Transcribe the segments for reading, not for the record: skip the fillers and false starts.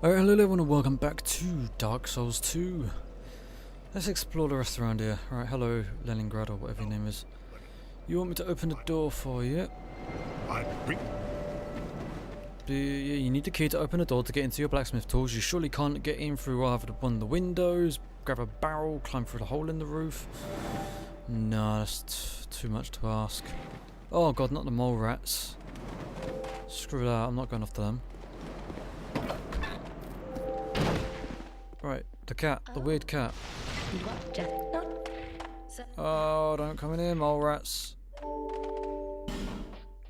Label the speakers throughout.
Speaker 1: Alright, hello everyone and welcome back to Dark Souls 2. Let's explore the rest around here. Alright, hello Leningrad or whatever your name is. You want me to open the door for you? You need the key to open the door to get into your blacksmith tools. You surely can't get in through either one of the windows, grab a barrel, climb through the hole in the roof. No, that's too much to ask. Oh god, not the mole rats. Screw that, I'm not going after them. Right, the cat, the weird cat. Oh, don't come in here, mole rats.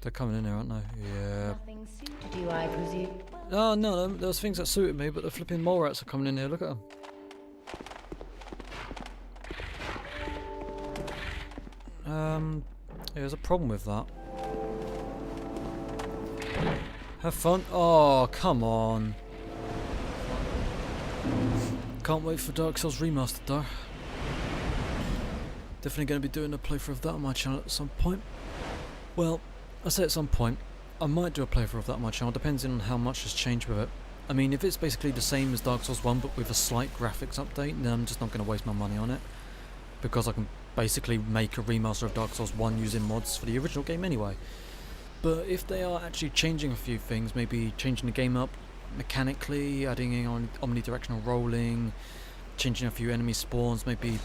Speaker 1: They're coming in here, aren't they? Yeah.
Speaker 2: Nothing suited you, I presume.
Speaker 1: Oh, no, there's things that suited me, but the flipping mole rats are coming in here, look at them. Yeah, there's a problem with that. Have fun. Oh, come on. Can't wait for Dark Souls Remastered though. Definitely going to be doing a playthrough of that on my channel at some point. Well, I say at some point. I might do a playthrough of that on my channel, depending on how much has changed with it. I mean, if it's basically the same as Dark Souls 1 but with a slight graphics update, then I'm just not going to waste my money on it. Because I can basically make a remaster of Dark Souls 1 using mods for the original game anyway. But if they are actually changing a few things, maybe changing the game up mechanically, adding in on omnidirectional rolling, changing a few enemy spawns, maybe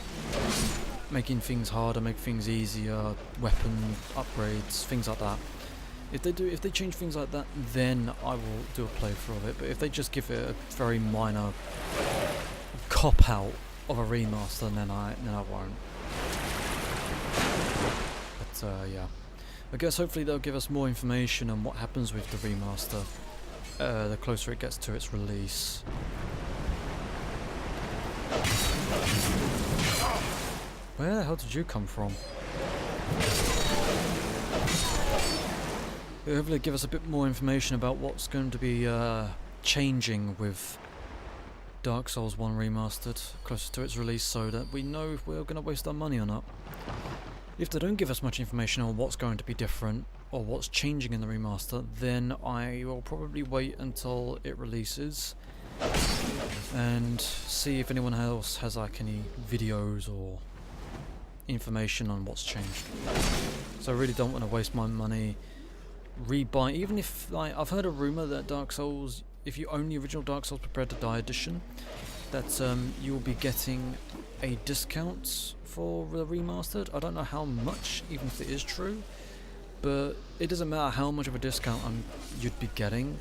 Speaker 1: making things harder, make things easier, weapon upgrades, things like that. If they change things like that, then I will do a playthrough of it. But if they just give it a very minor cop out of a remaster, then I won't. But yeah, I guess hopefully they'll give us more information on what happens with the remaster. The closer it gets to its release. Where the hell did you come from? Hopefully give us a bit more information about what's going to be changing with Dark Souls 1 Remastered closer to its release, so that we know if we're going to waste our money or not. If they don't give us much information on what's going to be different or what's changing in the remaster, then I will probably wait until it releases and see if anyone else has like any videos or information on what's changed. So I really don't want to waste my money rebuy, even if like I've heard a rumor that Dark Souls, if you own the original Dark Souls Prepared to Die edition, that you'll be getting a discount for the remastered. I don't know how much, even if it is true, but it doesn't matter how much of a discount you'd be getting.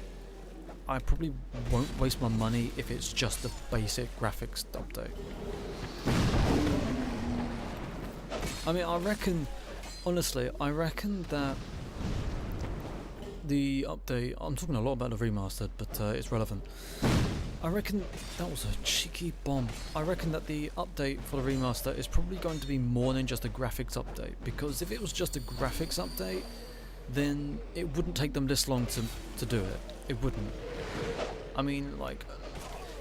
Speaker 1: I probably won't waste my money if it's just a basic graphics update. I mean, I reckon, honestly, I reckon that the update, I'm talking a lot about the remastered, but it's relevant. I reckon that was a cheeky bomb. I reckon that the update for the remaster is probably going to be more than just a graphics update, because if it was just a graphics update, then it wouldn't take them this long to do it. It wouldn't. I mean, like,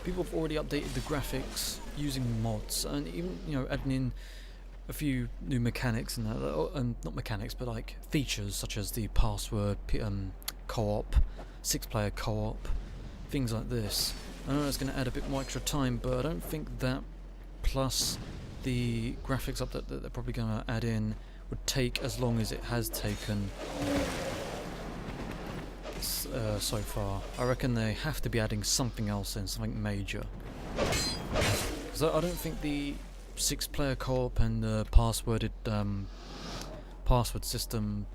Speaker 1: people have already updated the graphics using mods, and even, you know, adding in a few new mechanics and that, and not mechanics, but like features such as the password, co-op, 6-player co-op, things like this. I know it's going to add a bit more extra time, but I don't think that plus the graphics update that they're probably going to add in would take as long as it has taken so far. I reckon they have to be adding something else in, something major. Because I don't think the 6-player co-op and the password system,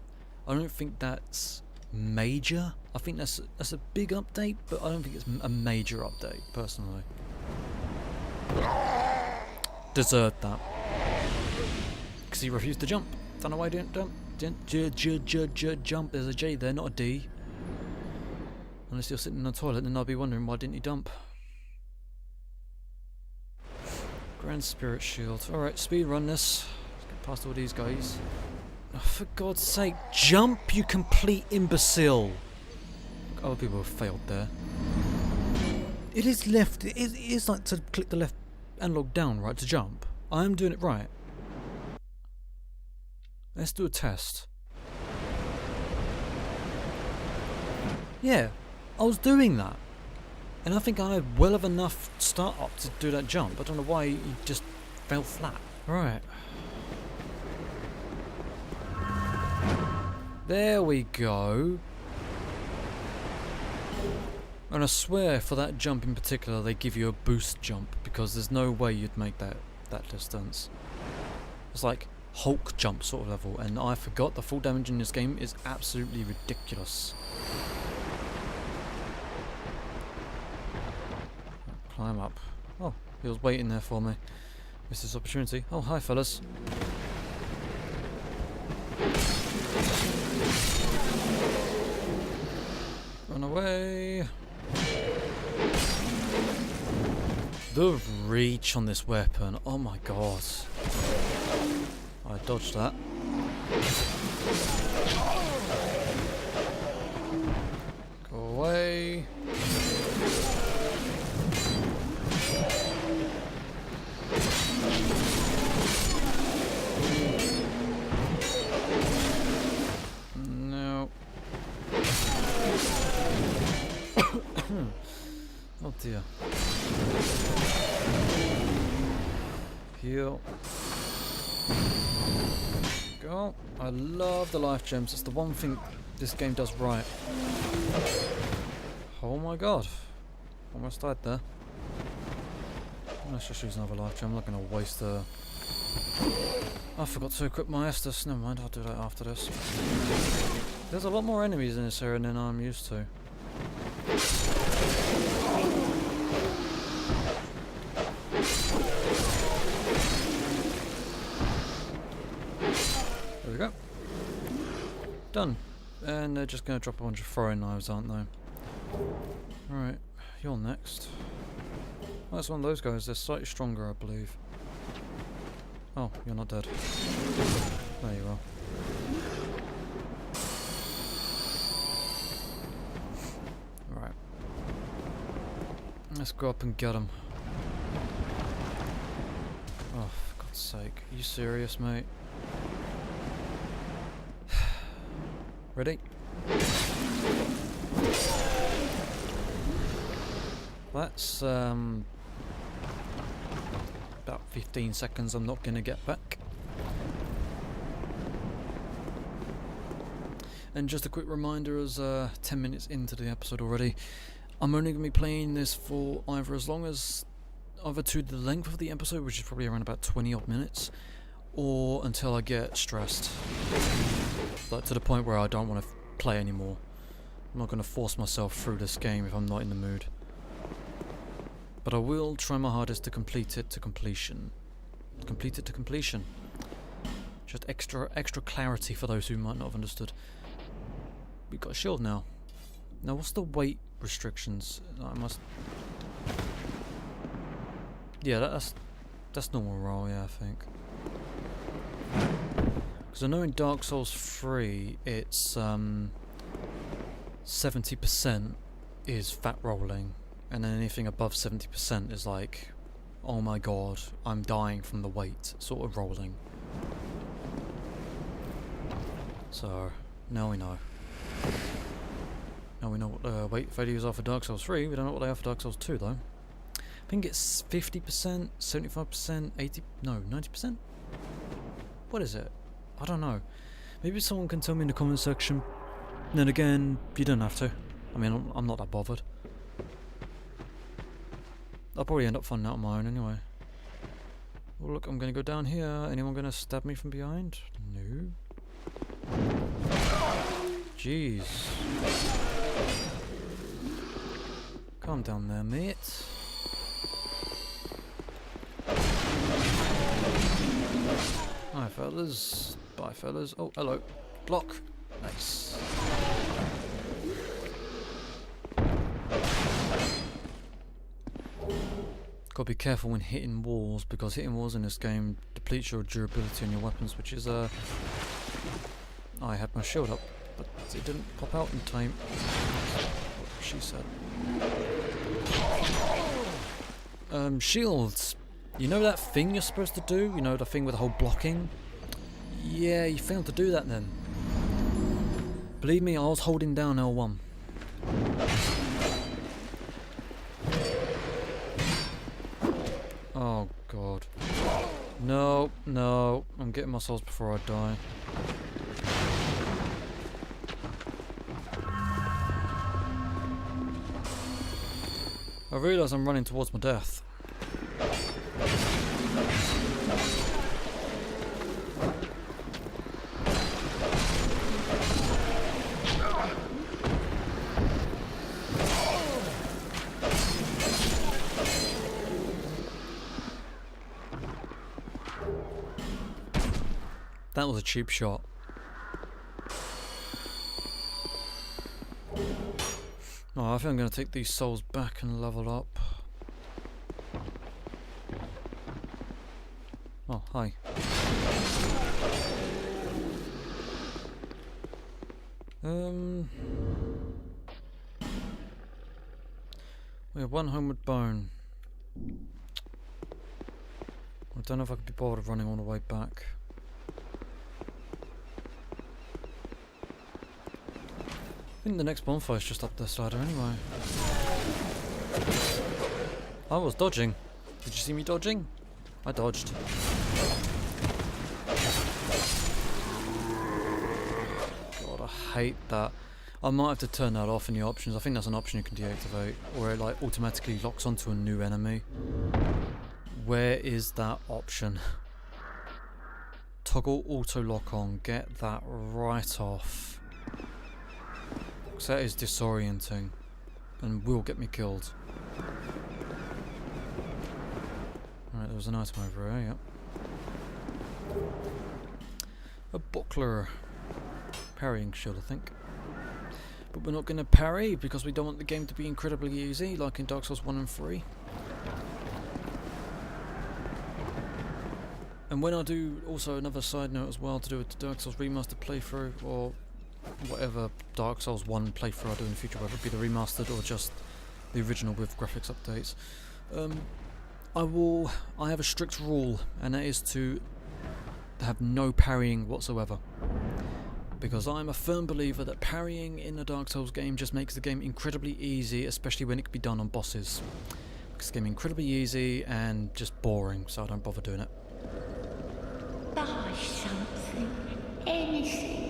Speaker 1: I don't think that's major. I think that's a big update, but I don't think it's a major update, personally. Deserved that. Because he refused to jump. Don't know why he didn't jump. There's a J there, not a D. Unless you're sitting in the toilet, then I'll be wondering why didn't he dump. Grand Spirit Shield. Alright, speed run this. Let's get past all these guys. Oh, for God's sake, jump, you complete imbecile! Other people have failed there. It is left. It is like to click the left analog down, right, to jump. I am doing it right. Let's do a test. Yeah, I was doing that. And I think I had well of enough start up to do that jump. I don't know why he just fell flat. Right. There we go. And I swear for that jump in particular they give you a boost jump, because there's no way you'd make that distance. It's like Hulk jump sort of level, and I forgot the full damage in this game is absolutely ridiculous. Climb up. Oh, he was waiting there for me. Missed this opportunity. Oh, hi fellas. Run away. The reach on this weapon, oh my god. I dodged that. Go away. No. Oh dear. Heal. Go. I love the life gems. It's the one thing this game does right. Oh my god. Almost died there. Let's just use another life gem. I'm not going to waste a... I forgot to equip my Estus. Never mind, I'll do that after this. There's a lot more enemies in this area than I'm used to. There we go. Done. And they're just going to drop a bunch of throwing knives, aren't they? Alright, you're next. Oh, that's one of those guys. They're slightly stronger, I believe. Oh, you're not dead. There you are. Alright. Let's go up and get him. Oh, for God's sake. Are you serious, mate? Ready? That's about 15 seconds I'm not going to get back. And just a quick reminder, as 10 minutes into the episode already, I'm only going to be playing this for either to the length of the episode, which is probably around about 20 odd minutes, or until I get stressed. Like to the point where I don't want to play anymore. I'm not going to force myself through this game if I'm not in the mood. But I will try my hardest to complete it to completion. Complete it to completion. Just extra clarity for those who might not have understood. We've got a shield now. Now what's the weight restrictions? I must... Yeah, that's normal roll, yeah, I think. Because I know in Dark Souls 3 it's 70% is fat rolling, and then anything above 70% is like, oh my god, I'm dying from the weight sort of rolling. So now we know. Now we know what the weight values are for Dark Souls 3. We don't know what they are for Dark Souls 2 though. I think it's 50%, 75%, 80... no, 90%? What is it? I don't know. Maybe someone can tell me in the comment section. And then again, you don't have to. I mean, I'm not that bothered. I'll probably end up finding out on my own anyway. Well, look, I'm going to go down here. Anyone going to stab me from behind? No. Jeez. Calm down there, mate. Hi, fellas. Bye, fellas. Oh, hello. Block. Nice. Gotta be careful when hitting walls, because hitting walls in this game depletes your durability on your weapons, which is I had my shield up, but it didn't pop out in time. What she said. Shields. You know that thing you're supposed to do? You know, the thing with the whole blocking? Yeah, you failed to do that then. Believe me, I was holding down L1. getting my souls before I die. I realise I'm running towards my death. That was a cheap shot. Oh, I think I'm going to take these souls back and level up. Oh, hi. We have one homeward bone. I don't know if I could be bothered running all the way back. I think the next bonfire's just up this ladder anyway. I was dodging. Did you see me dodging? I dodged. God, I hate that. I might have to turn that off in the options. I think that's an option you can deactivate, where it like automatically locks onto a new enemy. Where is that option? Toggle auto lock on. Get that right off. Because that is disorienting and will get me killed. Alright, there was an item over here, yep. A buckler. Parrying shield, I think. But we're not going to parry because we don't want the game to be incredibly easy, like in Dark Souls 1 and 3. And when I do, also another side note as well to do with the Dark Souls Remastered playthrough, or whatever Dark Souls 1 playthrough I do in the future, whether it be the remastered or just the original with graphics updates. I have a strict rule, and that is to have no parrying whatsoever. Because I'm a firm believer that parrying in a Dark Souls game just makes the game incredibly easy, especially when it can be done on bosses. Makes the game incredibly easy and just boring, so I don't bother doing it.
Speaker 2: Buy something. Anything.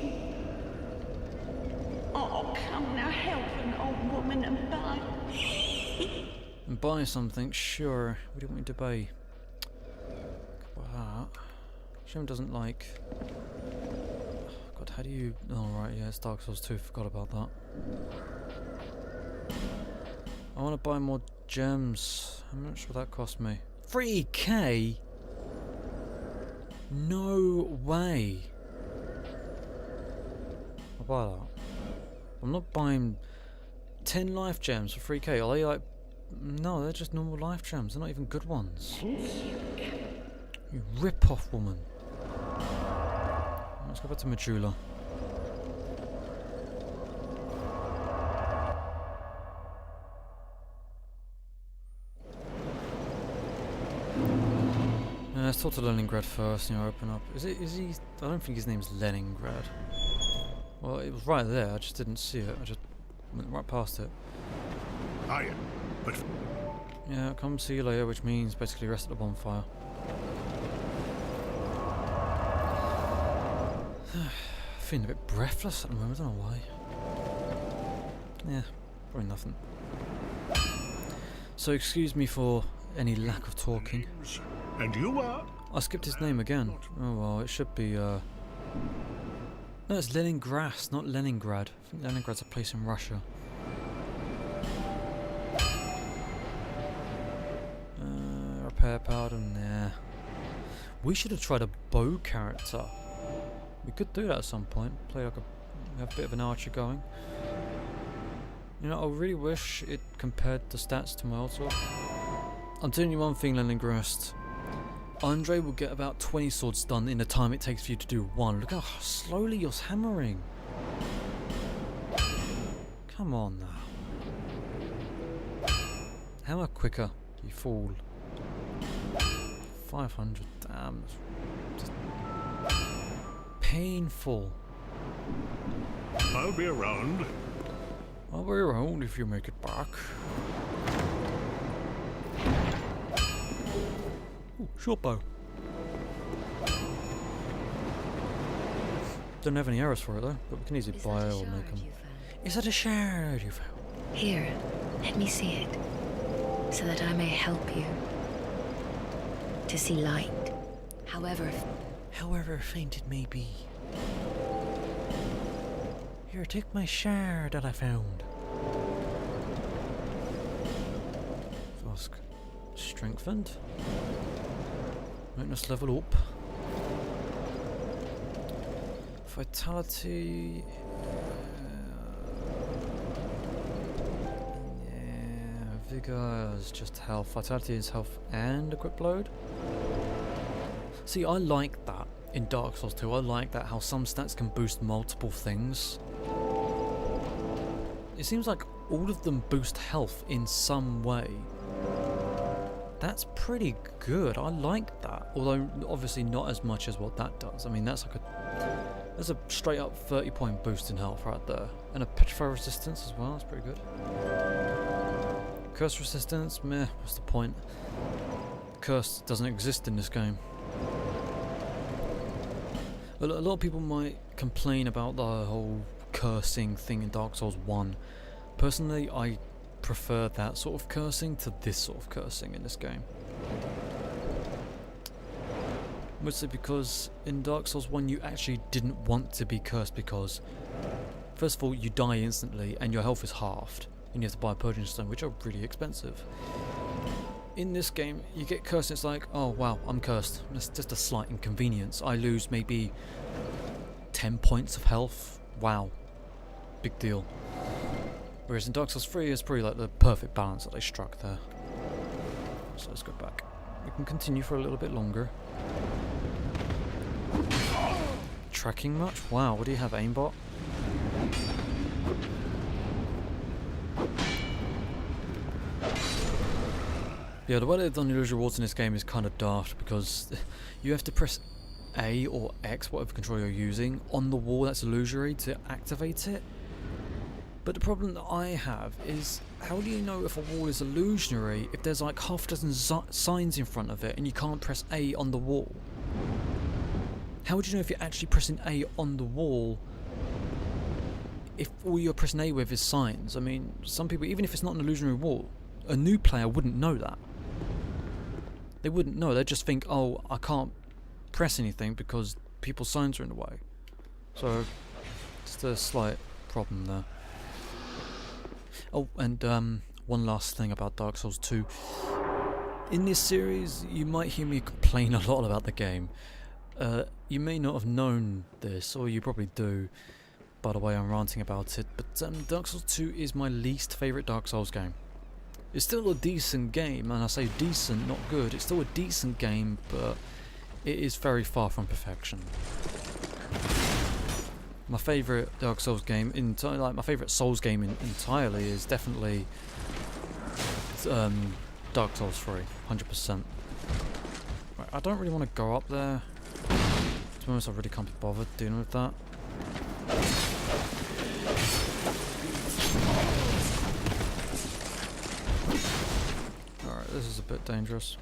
Speaker 2: Oh, come now, help an old woman and buy.
Speaker 1: And buy something, sure. What do you want me to buy? That. Shim doesn't like. God, how do you? Oh right, yeah, it's Dark Souls 2. Forgot about that. I want to buy more gems. How much will that cost me? 3k? No way. I'll buy that. I'm not buying 10 life gems for 3k. Are they like... No, they're just normal life gems. They're not even good ones. You rip-off woman. Let's go back to Majula. Let's talk to Leningrad first, you know, open up. Is he... I don't think his name's Leningrad. Well, it was right there, I just didn't see it. I just went right past it.
Speaker 3: Hiya, but...
Speaker 1: Yeah, come see you later, which means basically rest at the bonfire. Feeling a bit breathless at the moment, I don't know why. Yeah, probably nothing. So excuse me for any lack of talking.
Speaker 3: And you are?
Speaker 1: I skipped his name again. Oh well, it should be no, it's Leningrad, not Leningrad. I think Leningrad's a place in Russia. Repair powder, nah. We should have tried a bow character. We could do that at some point. Play like have a bit of an archer going. You know, I really wish it compared the stats to my old sword. I'm telling you one thing, Leningrad. Andre will get about 20 swords done in the time it takes for you to do one. Look how slowly you're hammering. Come on now. Hammer quicker, you fool. 500, damn. Just painful.
Speaker 3: I'll be around.
Speaker 1: I'll be around if you make it back. Ooh, short bow. Don't have any arrows for it though, but we can easily
Speaker 4: Is
Speaker 1: buy
Speaker 4: that a
Speaker 1: or
Speaker 4: shard
Speaker 1: make them.
Speaker 4: you found?
Speaker 1: Is that a shard you found?
Speaker 4: Here, let me see it, so that I may help you to see light, however
Speaker 1: faint it may be. Here, take my shard that I found. Flask strengthened. Right, let's level up. Vitality. Yeah, vigor is just health. Vitality is health and equip load. See, I like that in Dark Souls 2. I like that how some stats can boost multiple things. It seems like all of them boost health in some way. That's pretty good. I like that. Although obviously not as much as what that does. I mean, that's like that's a straight up 30-point boost in health right there. And a petrify resistance as well. That's pretty good. Curse resistance, meh, what's the point? Curse doesn't exist in this game. A lot of people might complain about the whole cursing thing in Dark Souls 1. Personally, I prefer that sort of cursing to this sort of cursing in this game. Mostly because in Dark Souls 1 you actually didn't want to be cursed because first of all you die instantly and your health is halved and you have to buy a purging stone, which are really expensive. In this game you get cursed and it's like, oh wow, I'm cursed. That's just a slight inconvenience. I lose maybe 10 points of health. Wow. Big deal. Whereas in Dark Souls 3 it's pretty like the perfect balance that they struck there. So let's go back. We can continue for a little bit longer. Tracking much? Wow, what do you have, aimbot? Yeah, the way they've done illusory rewards in this game is kind of daft because you have to press A or X, whatever control you're using, on the wall that's illusory to activate it. But the problem that I have is, how do you know if a wall is illusionary if there's like half a dozen signs in front of it and you can't press A on the wall? How would you know if you're actually pressing A on the wall if all you're pressing A with is signs? I mean, some people, even if it's not an illusionary wall, a new player wouldn't know that. They wouldn't know, they'd just think, oh, I can't press anything because people's signs are in the way. So, just a slight problem there. Oh, and one last thing about Dark Souls 2. In this series, you might hear me complain a lot about the game. You may not have known this, or you probably do, by the way I'm ranting about it, but Dark Souls 2 is my least favourite Dark Souls game. It's still a decent game, and I say decent, not good. It's still a decent game, but it is very far from perfection. My favourite Dark Souls game, like my favourite Souls game entirely, is definitely Dark Souls 3, 100%. Right, I don't really want to go up there. To be honest, I really can't be bothered dealing with that. Alright, this is a bit dangerous.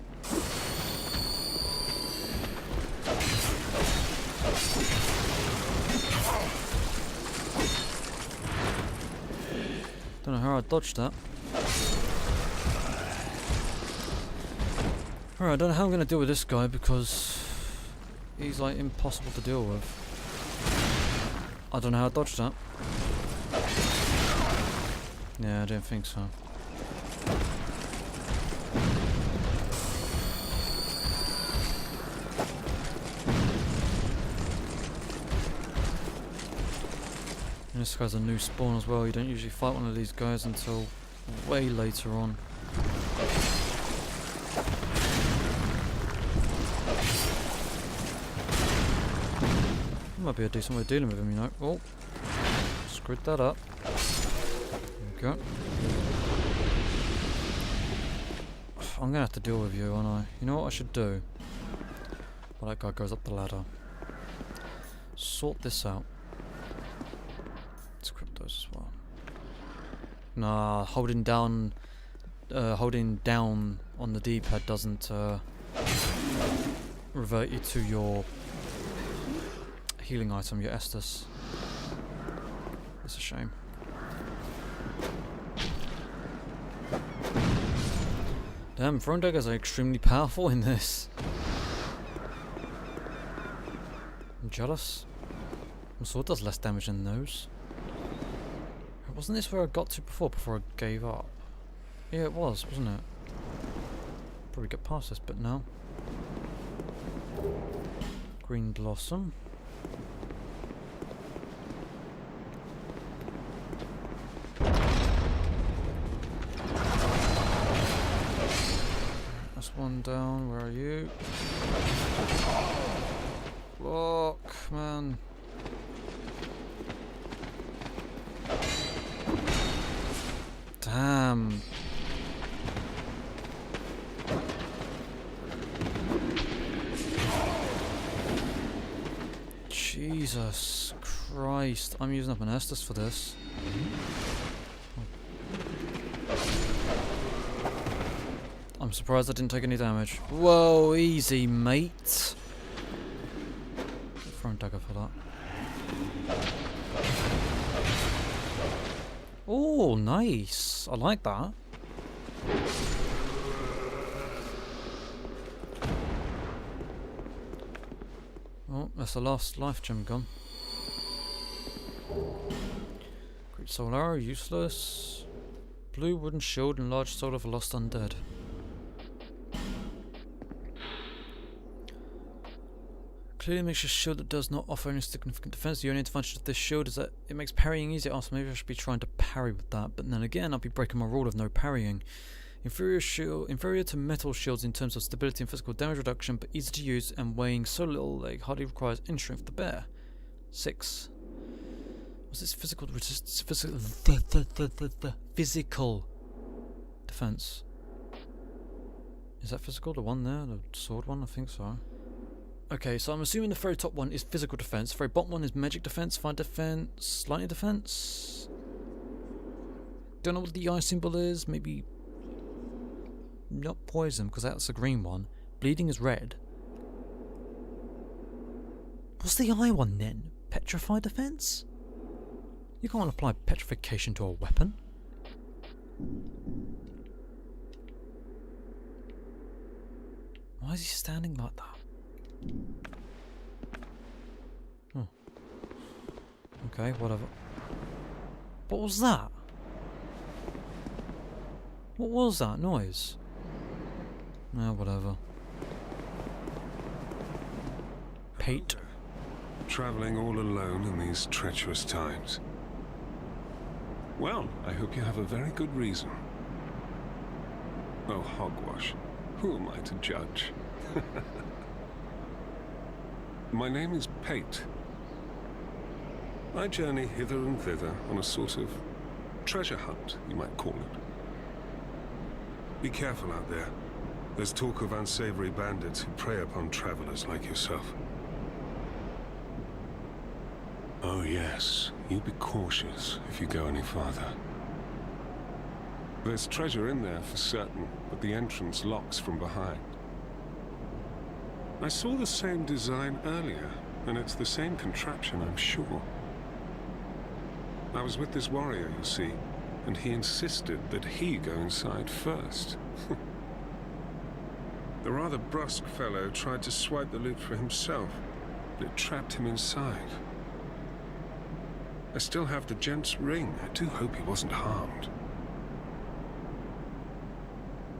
Speaker 1: Don't know how I dodged that. Alright, I don't know how I'm going to deal with this guy because he's like impossible to deal with. I don't know how I dodged that. Yeah, I don't think so. And this guy's a new spawn as well. You don't usually fight one of these guys until way later on. Might be a decent way of dealing with him, you know. Oh, screwed that up. There we go. I'm gonna have to deal with you, aren't I? You know what I should do? Well, that guy goes up the ladder. Sort this out. Let's equip those as well. Nah, holding down on the D-pad doesn't revert you to your healing item, your Estus. It's a shame. Damn, throwing daggers are extremely powerful in this. I'm jealous. My sword does less damage than those. Wasn't this where I got to before I gave up? Yeah, it was, wasn't it? Probably get past this bit now. Green blossom. That's one down. Where are you? Block, man. Damn. Jesus Christ. I'm using up an Estus for this. I'm surprised I didn't take any damage. Whoa, easy, mate. Throwing dagger for that. Oh, nice. I like that. Oh, that's the last life gem gone. Great soul arrow, useless. Blue wooden shield and large soul of a lost undead. Clearly makes a shield that does not offer any significant defense. The only advantage of this shield is that it makes parrying easier. Also, maybe I should be trying to parry with that, but then again, I'll be breaking my rule of no parrying. Inferior to metal shields in terms of stability and physical damage reduction, but easy to use and weighing so little that it hardly requires any strength to bear. 6. What's this physical resist? Physical defense. Is that physical? The one there, the sword one? I think so. Okay, so I'm assuming the very top one is physical defense. The very bottom one is magic defense, fire defense, lightning defense. Don't know what the eye symbol is. Maybe not poison, because that's the green one. Bleeding is red. What's the eye one then? Petrify defense? You can't apply petrification to a weapon. Why is he standing like that? Oh. Okay, whatever. What was that? What was that noise? Nah, whatever. Pate.
Speaker 5: Traveling all alone in these treacherous times. Well, I hope you have a very good reason. Oh, hogwash. Who am I to judge? My name is Pate. I journey hither and thither on a sort of treasure hunt, you might call it. Be careful out there. There's talk of unsavory bandits who prey upon travelers like yourself. Oh yes, you be cautious if you go any farther. There's treasure in there for certain, but the entrance locks from behind. I saw the same design earlier, and it's the same contraption, I'm sure. I was with this warrior, you see, and he insisted that he go inside first. The rather brusque fellow tried to swipe the loot for himself, but it trapped him inside. I still have the gent's ring. I do hope he wasn't harmed.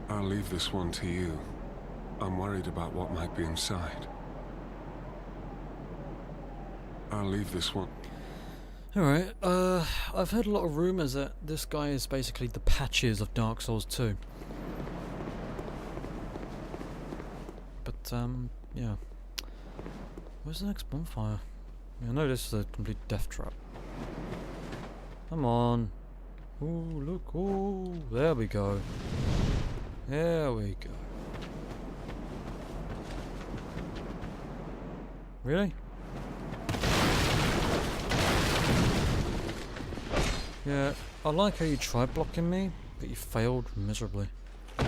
Speaker 5: I'll leave this one to you. I'm worried about what might be inside. I'll leave this one.
Speaker 1: Alright, I've heard a lot of rumours that this guy is basically the Patches of Dark Souls 2. But, yeah. Where's the next bonfire? Yeah, I know this is a complete death trap. Come on. Ooh, look, ooh. There we go. There we go. Really? Yeah, I like how you tried blocking me, but you failed miserably. I'm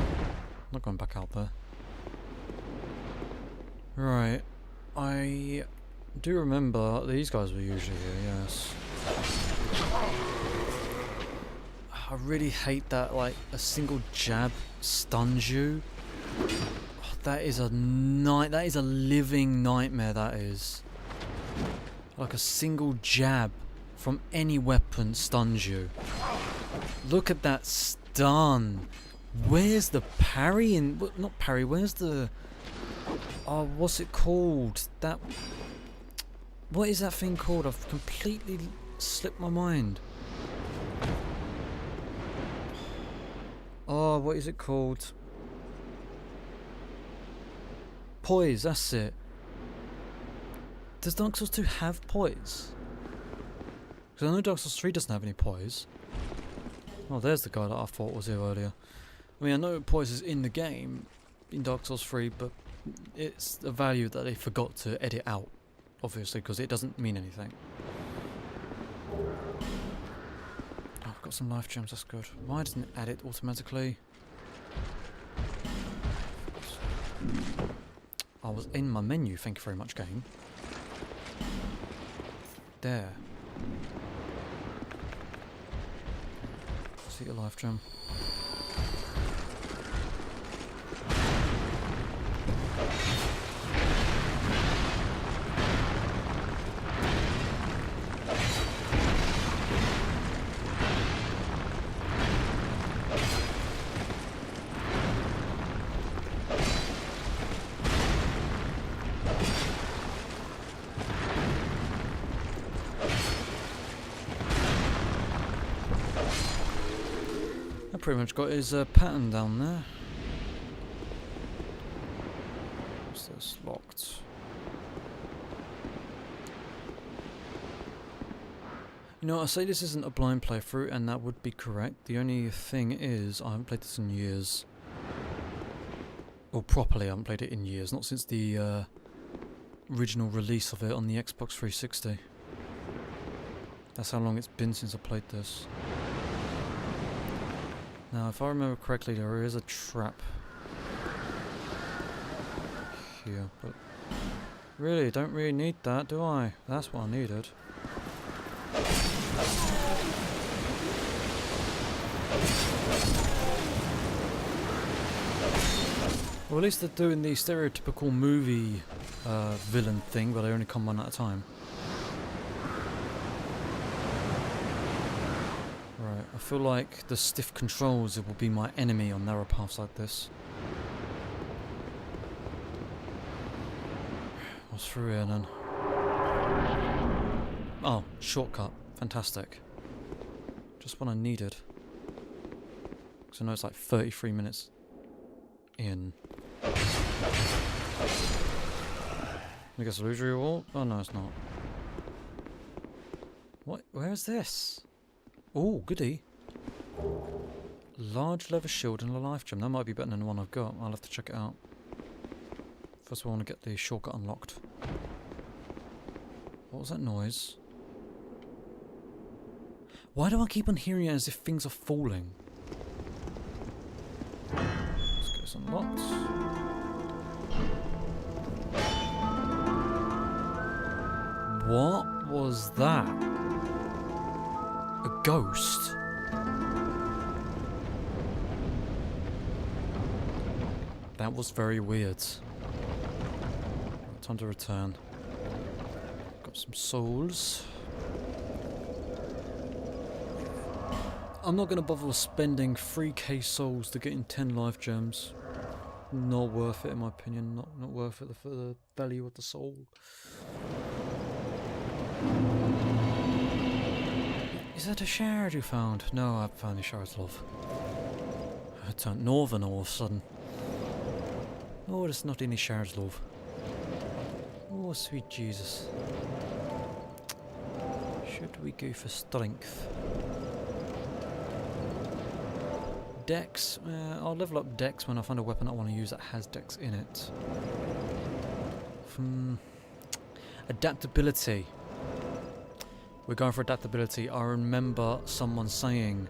Speaker 1: not going back out there. Right, I I do remember these guys were usually here, yes. I really hate that, like, a single jab stuns you. Oh, that is a living nightmare, that is. Like a single jab from any weapon stuns you. Look at that stun. Where's the parry in... Not parry, where's the... Oh, what's it called? That... What is that thing called? I've completely slipped my mind. Oh, what is it called? Poise, that's it. Does Dark Souls 2 have poise? Because I know Dark Souls 3 doesn't have any poise. Oh, there's the guy that I thought was here earlier. I mean, I know poise is in the game, in Dark Souls 3, but it's a value that they forgot to edit out, obviously, because it doesn't mean anything. Oh, I've got some life gems, that's good. Why doesn't it add it automatically? I was in my menu, thank you very much, game. There. See your life gem. Pretty much got his pattern down there. What's this? Locked. You know, I say this isn't a blind playthrough, and that would be correct. The only thing is, I haven't played this in years. Well, properly, I haven't played it in years. Not since the original release of it on the Xbox 360. That's how long it's been since I played this. Now, if I remember correctly, there is a trap here, but really, don't really need that, do I? That's what I needed. Well, at least they're doing the stereotypical movie villain thing, where they only come one at a time. I feel like the stiff controls will be my enemy on narrow paths like this. What's through here then? Oh, shortcut. Fantastic. Just what I needed. Because I know it's like 33 minutes in. I guess illusory wall? Oh no, it's not. What? Where is this? Oh, goody. Large leather shield and a life gem. That might be better than the one I've got. I'll have to check it out. First of all, I want to get the shortcut unlocked. What was that noise? Why do I keep on hearing it as if things are falling? Let's get this unlocked. What was that? A ghost? That was very weird. Time to return. Got some souls. I'm not going to bother with spending 3k souls to get in 10 life gems. Not worth it in my opinion. Not worth it for the value of the soul. Is that a shard you found? No, I found a shard's love. I turned northern all of a sudden. Oh, there's not any shards, love. Oh, sweet Jesus. Should we go for strength? Dex? I'll level up Dex when I find a weapon I want to use that has Dex in it. Adaptability. We're going for adaptability. I remember someone saying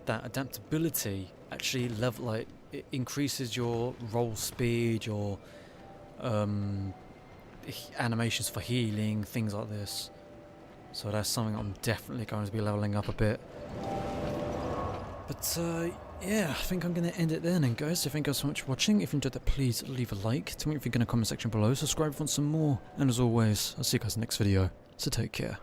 Speaker 1: that adaptability actually it increases your roll speed, your animations for healing, things like this. So that's something I'm definitely going to be leveling up a bit. But yeah, I think I'm going to end it there then, guys. So thank you guys so much for watching. If you enjoyed that, please leave a like. Tell me what you think in the comment section below. Subscribe if you want some more. And as always, I'll see you guys in the next video. So take care.